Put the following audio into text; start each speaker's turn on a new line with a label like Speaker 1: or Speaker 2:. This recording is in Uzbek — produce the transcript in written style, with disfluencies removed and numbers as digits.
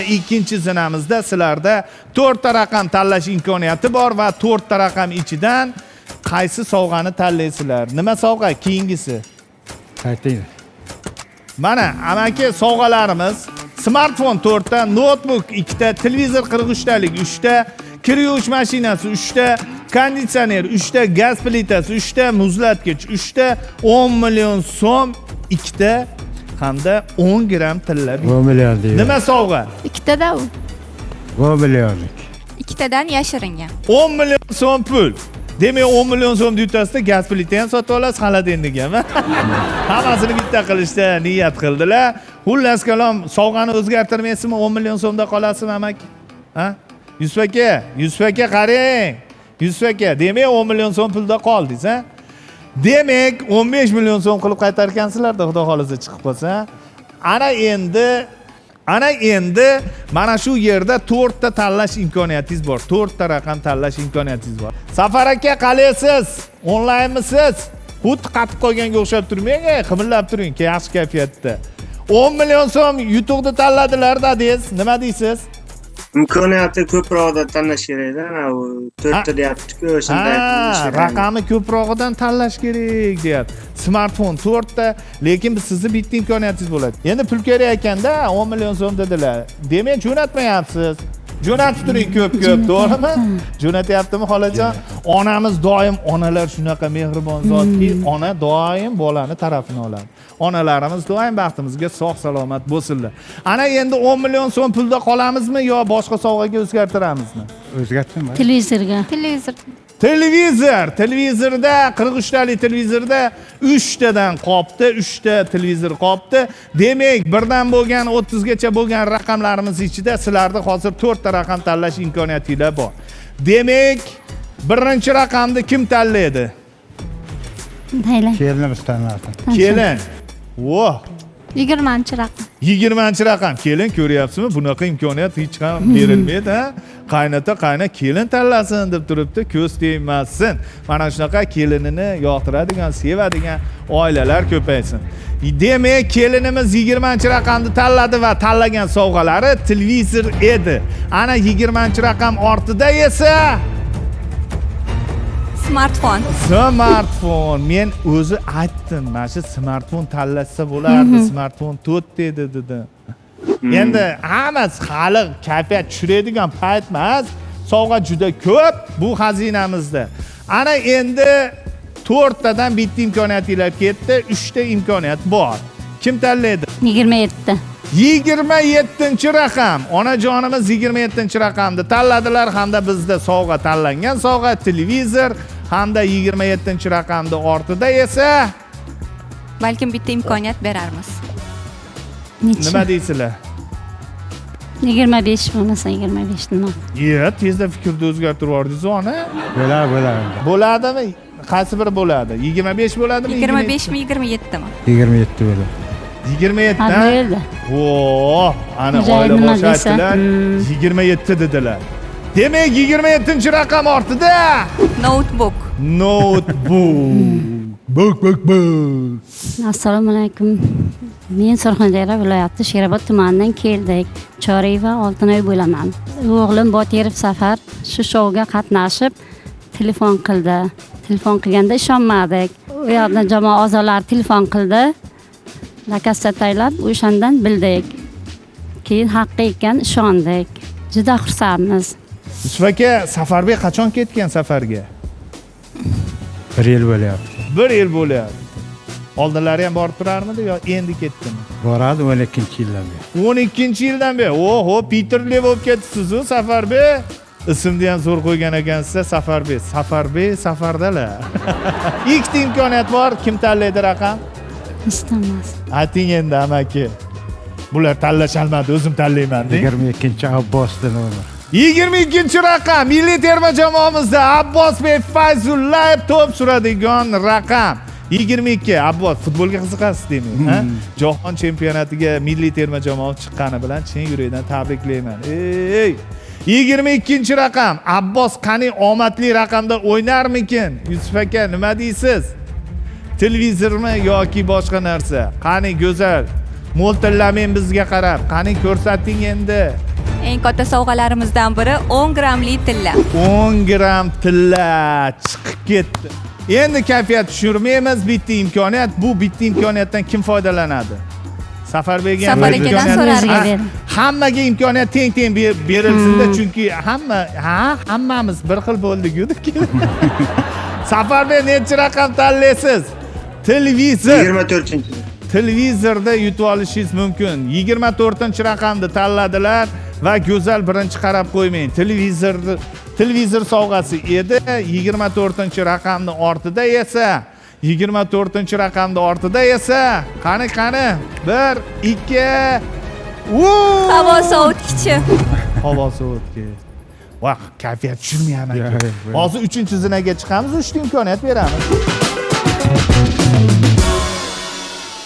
Speaker 1: Ikkinchi zinamizda sizlarda 4 ta raqam tanlash imkoniyati bor va 4 ta raqam ichidan qaysi sovg'ani tanlaysizlar? Nima sovg'a keyingisi?
Speaker 2: Ayting.
Speaker 1: Mana amaki sovg'alarimiz smartfon 4 ta, notebook 2 ta, televizor 43 talik 3 ta, kir yuvish mashinasi 3 ta, konditsioner 3 ta, gaz plitasi 3 ta, muzlatgich 3 ta, 10 million so'm 2 ta hamda 10 gram tilla.
Speaker 2: 10 million deydi.
Speaker 1: Nima sovg'a?
Speaker 3: Ikkitada u.
Speaker 2: 10 millionlik.
Speaker 3: Ikkitadan yashiringan.
Speaker 1: 10 million so'm pul. Demak 10 million so'm yutasida gaz plitani ham sotib olasiz, xolodilnik ham. Hammasini bitta qilishda niyat qildilar. Xullas kalom, sovg'ani o'zgartirmaysizmi? 10 million so'mda qolasizmi, amaki? Ha? Yusuf aka qarang. Yusuf aka, demak 10 million so'm pulda qoldingiz, ha? Demak 15 million so'm qilib qaytargansizlar-da, xudo xolisa chiqib qolsa. Ana endi mana shu yerda 4 ta tanlash imkoniyatingiz bor. 4 ta raqam tanlash imkoniyatingiz bor. Safar aka, qalaysiz? Onlaynmisiz? Xuddi qatib qolganga o'xshab turmang, qimillab turing, yaxshi kayfiyatda. 10 million so'm yutuqni tanladilar-da, deysiz. Nima deysiz?
Speaker 4: Imkoniyati ko'proqdan tanlash kerak-da, u 4 ta deyapti-ku, o'shanda
Speaker 1: raqami ko'prog'idan tanlash kerak, deyapti. Smartfon 4 ta, lekin sizni bitta imkoniyatingiz bo'ladi. Endi pul kerak ekanda, 10 million so'm dedilar. Demak, jo'natmayapsiz. Jo'natib turing ko'p-ko'p, to'g'rimi? Jo'natyaptimi xolajon? Onamiz doim, onalar shunaqa mehribon zotki, ona doim bolani tarafini oladi. Onalarimiz doim baxtimizga sog' salomat bo'lsinlar. Ana endi 10 million so'm pulda qolamizmi yo boshqa sovg'aga o'zgartiramizmi?
Speaker 2: O'zgartirma.
Speaker 3: Televizorga.
Speaker 1: Televizorda 43 talik televizorda 3 tadan qopti, 3 ta televizor qopti. Demak, birdan bo'lgan 30 gacha bo'lgan raqamlarimiz ichida sizlarda hozir 4 ta raqam tanlash imkoniyatingiz bor. Demak, birinchi raqamni kim tanlaydi?
Speaker 2: Kelinimiz tanladi.
Speaker 1: Kelin. Voh.
Speaker 3: 20-raqam.
Speaker 1: 20-raqam. Kelin, ko'ryapsizmi? Bunaqa imkoniyat hech ham berilmaydi, ha? Qayna kelin tanlasin deb turibdi, ko'z tegmasin. Mana shunaqa kelinini yoqtiradigan, sevadigan oilalar ko'paysin. Demak, kelinimiz 20-raqamni tanladi va tanlagan sovg'alari televizor edi. Ana 20-raqam ortida esa Smartfon. Men o'zi aytdim, mana shu smartfon tanlasa bo'lardi, smartfon 4 dedi dedim. Endi hammasi hali kayfiyat tushiradigan payt emas. Sovg'a juda ko'p bu xazinamizda. Ana endi 4 tadan bitta imkoniyatinglar ketdi, 3 ta imkoniyat bor. Kim tanlaydi?
Speaker 3: 27.
Speaker 1: 27-raqam. Onajonimiz 27-raqamni tanladilar hamda bizda sovg'a tanlangan sovg'a televizor hamda 27-raqamni ortida esa
Speaker 3: balkim bitta imkoniyat berarmiz.
Speaker 1: Nima deysizlar?
Speaker 3: 25 bo'lmasa 25 nima?
Speaker 1: Tezda fikrni o'zgartirib yubordingiz, ona.
Speaker 2: Bo'ladi.
Speaker 1: Bo'ladimi? Qaysi biri bo'ladi? 25 bo'ladimi?
Speaker 3: 25 mi 27 mi?
Speaker 2: 27 bo'ladi.
Speaker 1: 27
Speaker 3: Ha, bo'ldi.
Speaker 1: Voh, ana oila boshi aytdilar, 27 dedilar. Demak, 27-raqam ortida
Speaker 3: Notebook.
Speaker 1: Buk.
Speaker 3: Assalomu alaykum. Men Surxondaryo viloyati Sherobod tumanidan keldik. Choriy va Oltinoy bo'laman. O'g'lim Botirov Safar shu shouga qatnashib telefon qildi. Telefon qilganda ishonmadik. U yoqdan jamoa a'zolari telefon qildi. Lakasda taylab o'shandan bildik. Keyin haqqi ekan ishondik. Juda xursandmiz.
Speaker 1: Yusuf aka, Safarbek qachon ketgan safarga?
Speaker 2: 1 yil bo'lyapti.
Speaker 1: 1 yil bo'lyapti. Oldinlari ham borib turarmidi yo endi ketdimi?
Speaker 2: Boradi 12-yildan beri.
Speaker 1: 12-yildan beri. Oho, Peterli bo'lib ketdingiz-ku Safarbek. Ismni ham zo'r qo'ygan ekansiz, Safarbek. Safardalar. Ikkita imkoniyat bor. Kim tanlaydi raqam?
Speaker 3: Istamas.
Speaker 1: Ayting endi amaki. Bular tanlasholmadi, o'zim tanlayman deng.
Speaker 2: 22-Abbosdan o'g'li.
Speaker 1: 22-raqam milliy terma jamoamizda Abbosbek Fayzullayev to'p suradigan raqam. 22 Abbos futbolga qiziqasiz demak, ha? Jahon chempionatiga milliy terma jamoa chiqqani bilan chin yurakdan tabriklayman. 22-raqam Abbos qani omadli raqamda o'ynarmikin? Yusuf aka, nima deysiz? Televizormi yoki boshqa narsa? Qani go'zal, mo'ltillamang bizga qarab. Qani ko'rsating endi.
Speaker 5: Eng katta sovg'alarimizdan biri 10 grammli tilla.
Speaker 1: 10 gram tilla chiqib ketdi. Endi kayfiyat tushirmaymiz, bitta imkoniyat. Bu bitta imkoniyatdan kim foydalanadi? Safarbek ham
Speaker 5: Safar akadan so'rardik.
Speaker 1: Hammaga imkoniyat teng-teng berilsin-da, chunki hammamiz bir xil bo'ldik-ku. Safarbek necha raqam tanlaysiz? Televizor.
Speaker 4: 24-chi.
Speaker 1: Televizorda yutib olishingiz mumkin. 24-raqamni tanladilar va go'zal birinchi qarab qo'ymang. Televizor sovg'asi edi. 24-raqamni ortida esa 24-raqamni ortida esa qani 1 2
Speaker 5: Havo sovutgichi.
Speaker 1: Havo sovutgich. Vaq, kayfiyat tushirmayapman. Hozir 3-zinaga chiqamiz, 3ta imkoniyat beramiz.